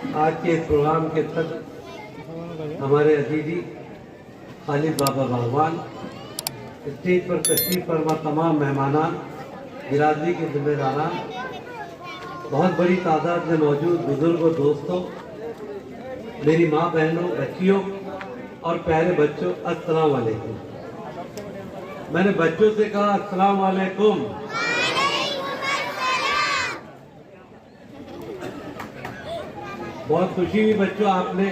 आज के इस प्रोग्राम के तक हमारे अजीजी खालिद बाबा बागवान, स्टेज पर तशरीफ फरमा तमाम मेहमानान, बिरादरी के जिम्मेदारान, बहुत बड़ी तादाद में मौजूद बुजुर्गों, दोस्तों, मेरी माँ बहनों, बच्चियों और प्यारे बच्चों, अस्सलाम वालेकुम। मैंने बच्चों से कहा अस्सलाम वालेकुम। बहुत खुशी हुई बच्चों, आपने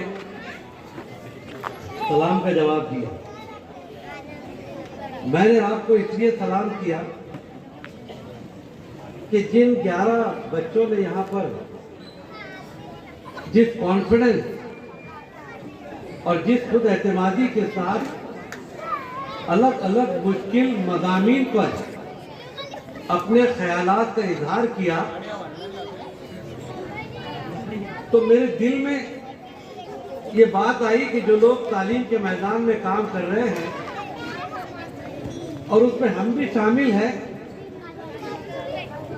सलाम का जवाब दिया। मैंने आपको इसलिए सलाम किया कि जिन 11 बच्चों ने यहाँ पर जिस कॉन्फिडेंस और जिस खुद एतमादी के साथ अलग अलग मुश्किल मज़ामीन पर अपने ख्यालात का इजहार किया, तो मेरे दिल में ये बात आई कि जो लोग तालीम के मैदान में काम कर रहे हैं और उसमें हम भी शामिल हैं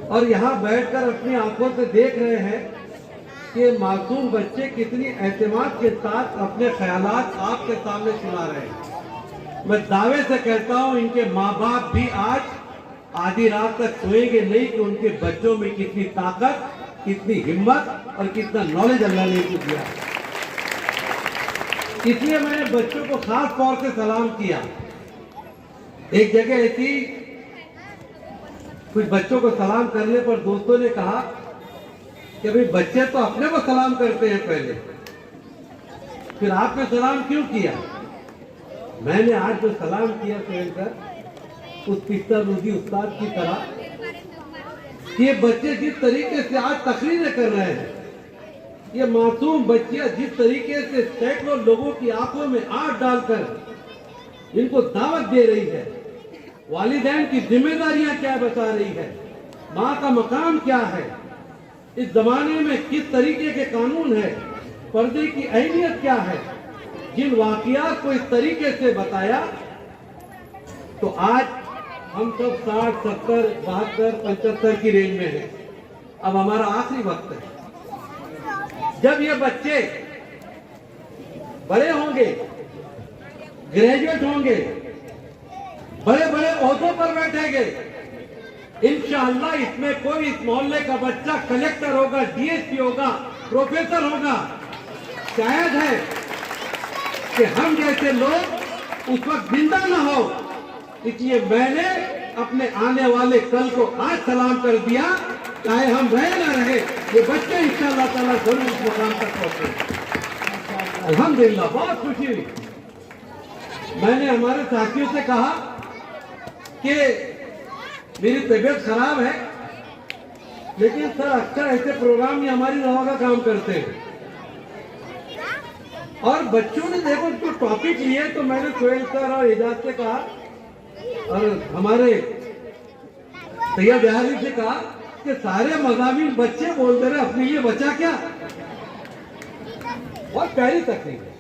और यहाँ बैठकर अपनी आंखों से देख रहे हैं कि मासूम बच्चे कितनी एतमाद के साथ अपने ख्यालात आपके सामने सुना रहे हैं। मैं दावे से कहता हूँ इनके माँ बाप भी आज आधी रात तक सोएंगे नहीं कि उनके बच्चों में कितनी ताकत, कितनी हिम्मत और कितना नॉलेज अल्लाह ने इनको दिया। इसलिए मैंने बच्चों को खास तौर से सलाम किया। एक जगह ऐसी कुछ बच्चों को सलाम करने पर दोस्तों ने कहा कि भाई बच्चे तो अपने को सलाम करते हैं पहले, फिर आपने सलाम क्यों किया? मैंने आज जो सलाम किया सुनकर उस पिस्ता रूदी उस्ताद की तरह कि ये बच्चे जिस तरीके से आज तकरीरें कर रहे हैं, ये मासूम बच्चियां जिस तरीके से सैकड़ों लोगों की आंखों में आग डालकर इनको दावत दे रही है, वालिदैन की जिम्मेदारियां क्या बता रही है, माँ का मकाम क्या है, इस जमाने में किस तरीके के कानून है, पर्दे की अहमियत क्या है, जिन वाकयात को इस तरीके से बताया, तो आज हम सब 60, 70, 72, 75 की रेंज में हैं। अब हमारा आखिरी वक्त है। जब ये बच्चे बड़े होंगे, ग्रेजुएट होंगे, बड़े बड़े ओहदों पर बैठेंगे, इंशाअल्लाह इसमें कोई इस मोहल्ले का बच्चा कलेक्टर होगा, डीएसपी होगा, प्रोफेसर होगा। शायद है कि हम जैसे लोग उस वक्त जिंदा ना हो, इसलिए मैंने अपने आने वाले कल को आज सलाम कर दिया, चाहे हम रहे ना रहे, ये बच्चे इंशाअल्लाह ताला जरूर उस मुकाम तक पहुंचे। अल्हम्दुलिल्लाह, बहुत खुशी हुई। मैंने हमारे साथियों से कहा कि मेरी तबीयत खराब है, लेकिन सर अक्सर ऐसे प्रोग्राम ही हमारी दवा का काम करते हैं और बच्चों ने देखो जो टॉपिक लिए, तो मैंने सोहेल सर और एजाज से कहा और हमारे सैयद बिहारी से कहा कि सारे मज़ामीन बच्चे बोलते रहे, अपने लिए बचा क्या? बहुत प्यारी तकरीर है।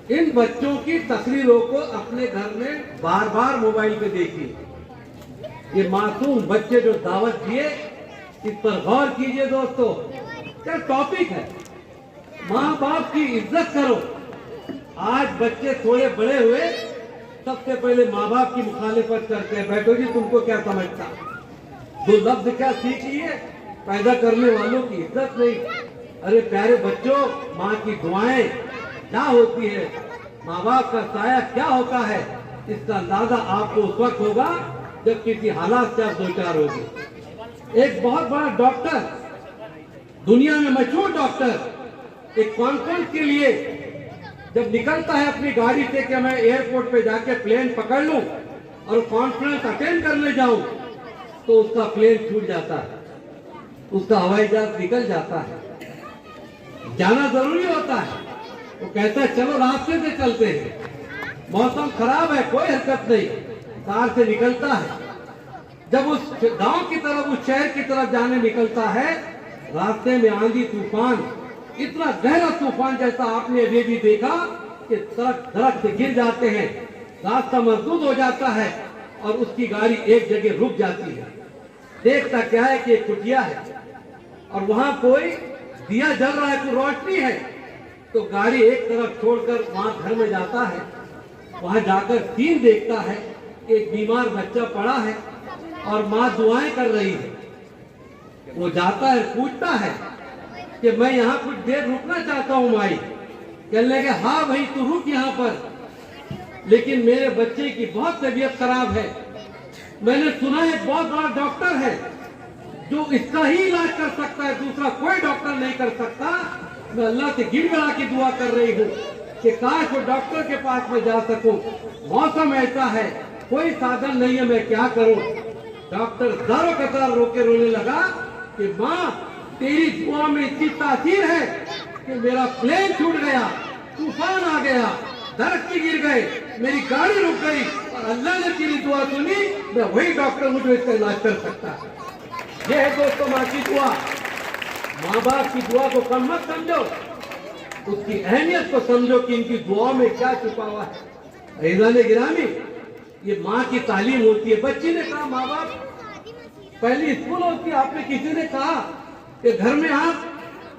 इन बच्चों की तकरीरों को अपने घर में बार बार मोबाइल पे देखिए। ये मासूम बच्चे जो दावत दिए, इस पर गौर कीजिए दोस्तों। क्या टॉपिक है, माँ बाप की इज्जत करो। आज बच्चे थोड़े बड़े हुए, सबसे पहले माँ बाप की मुखालिफत करते हैं। बैठो जी, तुमको क्या समझता? दो लफ्ज क्या सीख लिए? पैदा करने वालों की इज्जत नहीं। अरे प्यारे बच्चों, माँ की दुआएं क्या होती है, माँ बाप का साया क्या होता है, इसका अंदाजा आपको उस वक्त होगा जब किसी हालात से आप दो चार होंगे। एक बहुत बड़ा डॉक्टर, दुनिया में मशहूर डॉक्टर, एक कॉन्फ्रेंस के लिए जब निकलता है अपनी गाड़ी से कि मैं एयरपोर्ट पे जाके प्लेन पकड़ लूं और कॉन्फ्रेंस अटेंड करने जाऊं, तो उसका प्लेन छूट जाता है, उसका हवाई जहाज निकल जाता है। जाना जरूरी होता है, वो कहता है चलो रास्ते से चलते हैं, मौसम खराब है, कोई हरकत नहीं, कार से निकलता है। जब उस गांव की तरफ, उस शहर की तरफ जाने निकलता है, रास्ते में आंधी तूफान, इतना गहरा तूफान जैसा आपने अभी भी देखा कि दरख्त गिर जाते हैं, रास्ता मजबूत हो जाता है और उसकी गाड़ी एक जगह रुक जाती है। देखता क्या है कि एक कुटिया है और वहां कोई दिया जल रहा है, कोई रोशनी है, तो गाड़ी एक तरफ छोड़कर वहां घर में जाता है। वहां जाकर सीन देखता है, एक बीमार बच्चा पड़ा है और माँ दुआएं कर रही है। वो जाता है, पूछता है कि मैं यहाँ कुछ देर रुकना चाहता हूँ माई। कहने लगे हाँ भाई तू रुक यहाँ पर, लेकिन मेरे बच्चे की बहुत तबीयत खराब है। मैंने सुना है बहुत बड़ा डॉक्टर है जो इसका ही इलाज कर सकता है, दूसरा कोई डॉक्टर नहीं कर सकता। मैं अल्लाह से गिड़गिड़ा की दुआ कर रही हूँ कि काश वो डॉक्टर के पास में जा सकूं। मौसम ऐसा है, कोई साधन नहीं है, मैं क्या करूं। डॉक्टर दारो कतार रोके रोने लगा कि माँ तेरी दुआ में इतनी तासीर है कि मेरा प्लेन छूट गया, तूफान आ गया, दरख्त गिर गए, मेरी गाड़ी रुक गई और अल्लाह ने तेरी दुआ सुनी। मैं वही डॉक्टर हूँ जो इसका इलाज कर सकता है। ये है दोस्तों माँ की दुआ। माँ बाप की दुआ को कम मत समझो, उसकी अहमियत को समझो कि इनकी दुआओं में क्या छुपा हुआ है। ऐज़ान गिरामी, ये माँ की तालीम होती है। बच्ची ने कहा माँ बाप पहली स्कूल होती है। आपने किसी ने कहा कि घर में आप,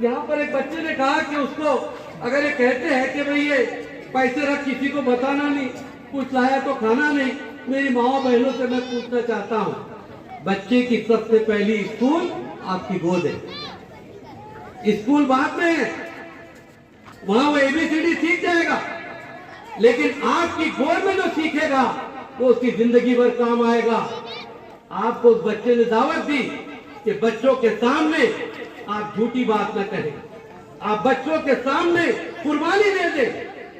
यहाँ पर एक बच्चे ने कहा कि उसको अगर ये कहते हैं कि भाई ये पैसे रख, किसी को बताना नहीं, कुछ लाया तो खाना नहीं, मेरी माँ बहनों से मैं पूछना चाहता हूँ, बच्चे की सबसे पहली स्कूल आपकी गोद है। स्कूल बाद में है, वहां वो ABCD सीख जाएगा, लेकिन आपकी गोद में जो सीखेगा वो उसकी जिंदगी भर काम आएगा। आपको उस बच्चे ने दावत दी कि बच्चों के सामने आप झूठी बात न कहें, आप बच्चों के सामने कुर्बानी दे दे,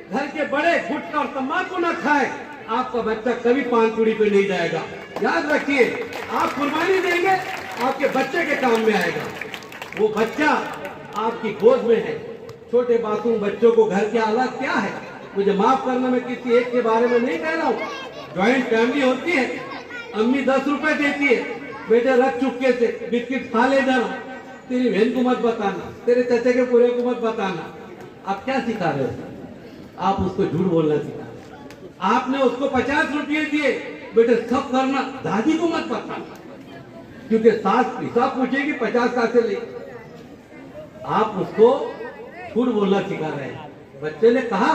घर के बड़े गुटखा और तंबाकू न खाए, आपका बच्चा कभी पान पूरी पे नहीं जाएगा। याद रखिए, आप कुर्बानी देंगे, आपके बच्चे के काम में आएगा। वो बच्चा आपकी गोद में है। छोटे मासूम बच्चों को घर के हालात क्या है, मुझे माफ करना, मैं किसी एक के बारे में नहीं कह रहा हूँ। ज्वाइंट फैमिली होती है, अम्मी 10 रुपए देती है, बेटे रख चुपके से बिस्किट खा ले जाना, तेरी बहन को मत बताना, तेरे चाचे के पूरे को मत बताना। आप क्या सिखा रहे हो? आप उसको झूठ बोलना सिखा रहे हो। आपने उसको 50 रुपये दिए, बेटे सब करना, दादी को मत बताना, क्योंकि सास हिसाब पूछेगी 50 कहां से ले। आप उसको झूठ बोलना सिखा रहे हैं। बच्चे ने कहा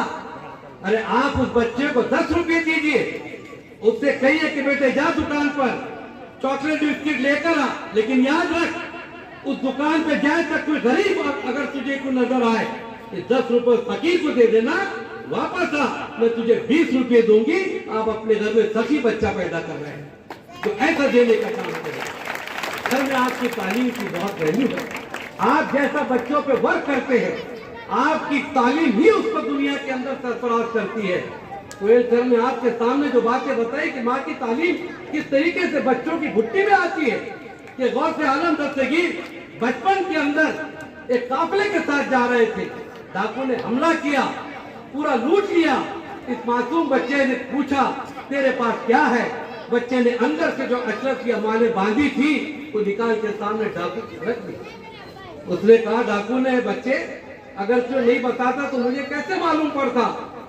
अरे आप उस बच्चे को 10 रुपये दीजिए, उससे कहिए कि बेटे जा दुकान पर चॉकलेट बिस्किट लेकर आ, लेकिन याद रख उस दुकान पे जाए तक कोई गरीब अगर तुझे को नजर आए, 10 रुपए फकीर को दे देना, वापस आ, मैं तुझे 20 रुपये दूंगी। आप अपने घर में सखी बच्चा पैदा कर रहे हैं, तो ऐसा देने का काम करें। घर में आपकी तालीम की बहुत वैल्यू है। आप जैसा बच्चों पे वर्क करते हैं, आपकी तालीम ही उसको दुनिया के अंदर सरफराज करती है। कोयल सर ने आपके सामने जो बातें बताई कि माँ की तालीम किस तरीके से बच्चों की घुट्टी में आती है, कि गौसे आलम दस्तगीर बचपन के अंदर एक काफिले के साथ जा रहे थे, डाकू ने हमला किया, पूरा लूट लिया। इस मासूम बच्चे ने पूछा तेरे पास क्या है? बच्चे ने अंदर से जो अशरफ की अमाने बांधी थी वो निकाल के सामने डाकू की रख दी। उसने कहा डाकू ने, बच्चे अगर तू नहीं बताता तो मुझे कैसे मालूम पड़ता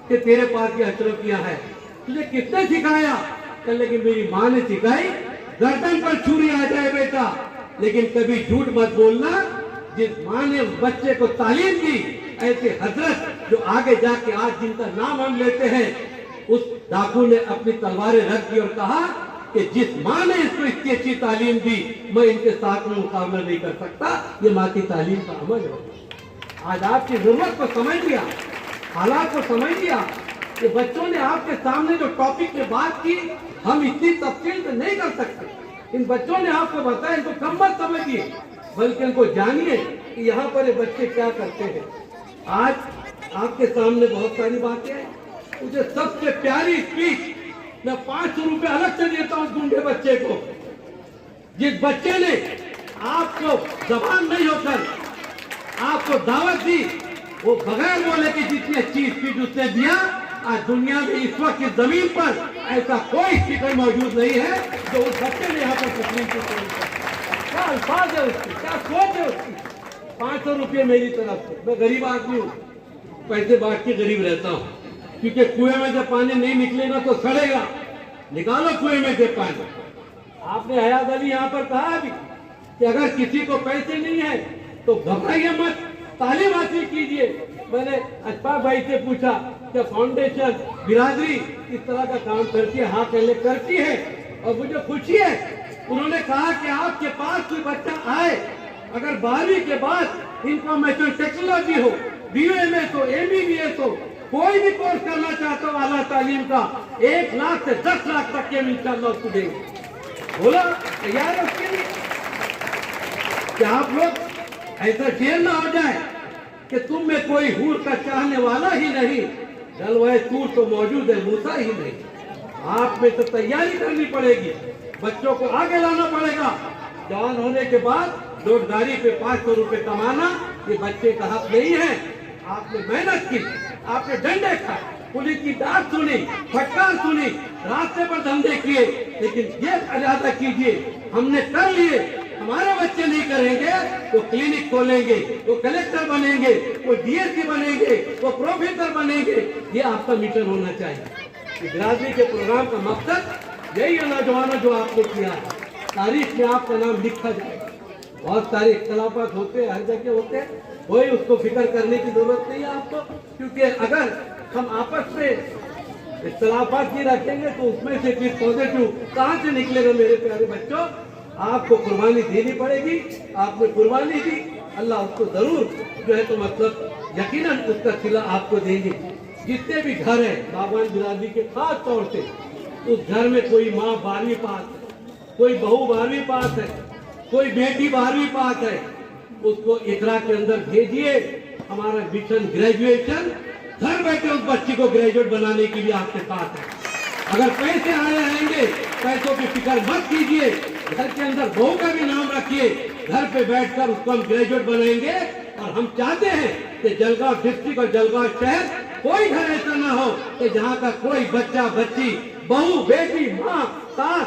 कि तेरे पास ये अशरफियां है? तुझे किसने सिखाया? लेकिन मेरी माँ ने सिखाई, गर्दन पर छुरी आ जाए बेटा, लेकिन कभी झूठ मत बोलना। जिस माँ ने बच्चे को तालीम दी, ऐसे हजरत जो आगे जाके आज जिनका नाम हम लेते हैं, उस डाकू ने अपनी तलवारें रख दी और कहा कि जिस माँ ने इसको इतनी अच्छी तालीम दी, मैं इनके साथ में मुकाबला नहीं कर सकता। ये माँ की तालीम का अमल है। आज आपकी जरूरत को समझ लिया, हालात को समझ लिया कि बच्चों ने आपके सामने जो टॉपिक में बात की, हम इतनी तफसील से नहीं कर सकते। इन बच्चों ने आपको बताया, इनको कम मत समझिए, बल्कि इनको जानिए कि यहाँ पर ये बच्चे क्या करते हैं। आज आपके सामने बहुत सारी बातें हैं। मुझे सबसे प्यारी स्पीच मैं 500 रुपए अलग से देता हूँ ढूंढे बच्चे को। जिस बच्चे ने आपको जबान नहीं होकर आपको दावत दी, वो बगैर बोले कि जितनी अच्छी स्पीच उसने दिया, आज दुनिया में इस वक्त इस जमीन पर ऐसा कोई स्पीकर मौजूद नहीं है जो उस बच्चे ने यहाँ पर तकलीफ की कोशिश की। क्या अल्फाज है उसकी, क्या सोच है उसकी। 500 रुपये मेरी तरफ से, मैं गरीब आदमी हूँ, पैसे बांट के गरीब रहता हूँ, क्योंकि कुएं में जब पानी नहीं निकलेगा तो सड़ेगा। निकालो कुएं में से पानी। आपने हयात अली यहाँ पर कहा भी कि अगर किसी को पैसे नहीं है तो घबराइए मत, तालीम हासिल कीजिए। मैंने अशफाक भाई से पूछा कि फाउंडेशन बिरादरी इस तरह का काम करती है? हाँ पहले करती है और मुझे खुशी है। उन्होंने कहा कि आपके पास कोई बच्चा आए, अगर 12वीं के बाद इंफॉर्मेशन टेक्नोलॉजी हो, BUMS हो, MBBS हो, कोई भी कोर्स करना चाहता हो आला तालीम का, 1 लाख से 10 लाख तक के इंशाअल्लाह उसको देंगे। बोला तैयार है उसके लिए कि आप लोग ऐसा जेल ना हो जाए कि तुम में कोई हूर का चाहने वाला ही नहीं, जलवाए तूर तो मौजूद है, मूसा ही नहीं। आप में तो तैयारी करनी पड़ेगी, बच्चों को आगे लाना पड़ेगा। जवान होने के बाद रोजगारी पे 500 रुपए कमाना ये बच्चे का हक नहीं है। आपने मेहनत की, आपने डंडे खाए, पुलिस की डांट सुनी, फटकार सुनी, रास्ते पर धंधे किए, लेकिन ये इरादा कीजिए हमने कर लिए, हमारे बच्चे नहीं करेंगे तो क्लिनिक खोलेंगे, वो कलेक्टर बनेंगे, वो DSC बनेंगे, वो प्रोफेसर बनेंगे। ये आपका मिशन होना चाहिए। बिरादरी के प्रोग्राम का मकसद यही है नौजवानों जो आपने किया है, तारीख में आपका नाम लिखा जाएगा। बहुत सारे इख्तलाफात होते हैं, हर जगह होते हैं, कोई उसको फिक्र करने की जरूरत नहीं है आपको, क्योंकि अगर हम आपस में इख्तलाफात नहीं रखेंगे तो उसमें से फिर पॉजिटिव कहाँ से निकलेगा? मेरे प्यारे बच्चों, आपको कुर्बानी देनी पड़ेगी। आपने कुर्बानी दी, अल्लाह उसको जरूर जो है तो मतलब यकीनन उसका सिला आपको देंगे। जितने भी घर है बागवान बिरादरी के, खास तौर से उस घर में कोई माँ 12वीं पास है, कोई बहू 12वीं पास है, कोई बेटी 12वीं पास है, उसको इकरा के अंदर भेजिए। हमारा मिशन ग्रेजुएशन, घर बैठे उस बच्ची को ग्रेजुएट बनाने के लिए आपके साथ है। अगर पैसे आए रहेंगे, पैसों की फिक्र मत कीजिए, घर के अंदर बहू का भी नाम रखिए, घर पे बैठकर उसको हम ग्रेजुएट बनाएंगे। और हम चाहते हैं कि जलगांव डिस्ट्रिक्ट और जलगांव शहर कोई घर ऐसा ना हो कि जहाँ का कोई बच्चा बच्ची, बहू बेटी, माँ सास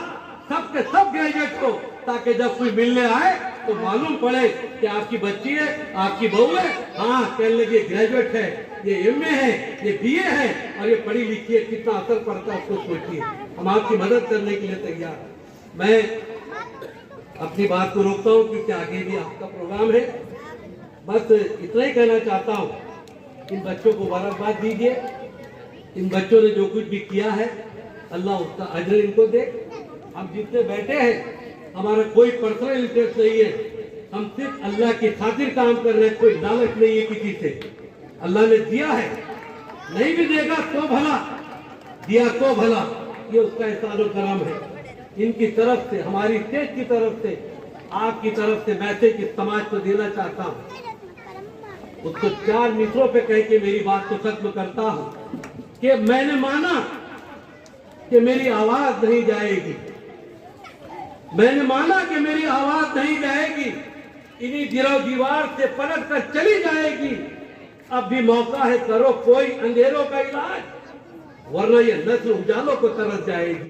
सबके सब ग्रेजुएट हो, ताकि जब कोई मिलने आए तो मालूम पड़े कि आपकी बच्ची है, आपकी बहू है, हाँ कहने लगे ग्रेजुएट है, ये MA है, ये BA है और ये पढ़ी लिखी है। कितना असर पड़ता है उसको सोचिए। हम आपकी मदद करने के लिए तैयार। मैं अपनी बात को रोकता हूँ क्योंकि आगे भी आपका प्रोग्राम है। बस इतना ही कहना चाहता हूँ, इन बच्चों को मुबारकबाद दीजिए। इन बच्चों ने जो कुछ भी किया है अल्लाह उसका अजर इनको दे। हम जितने बैठे हैं हमारा कोई पर्सनल इंटरेस्ट नहीं है, हम सिर्फ अल्लाह की खातिर काम कर रहे हैं, कोई लालच नहीं है किसी से। अल्लाह ने दिया है, नहीं भी देगा तो भला, दिया तो भला, ये उसका एहसान और करम है। इनकी तरफ से, हमारी स्टेट की तरफ से, आपकी तरफ से मैसेज इस समाज को देना चाहता हूँ। उसको 4 मित्रों पे कह के मेरी बात को खत्म करता हूँ कि मैंने माना कि मेरी आवाज नहीं जाएगी, मैंने माना कि मेरी आवाज नहीं जाएगी, इन्हीं गिरो दीवार से पलट कर चली जाएगी। अब भी मौका है, करो कोई अंधेरों का इलाज, वरना ये नस्ल उजालों को तरस जाएगी।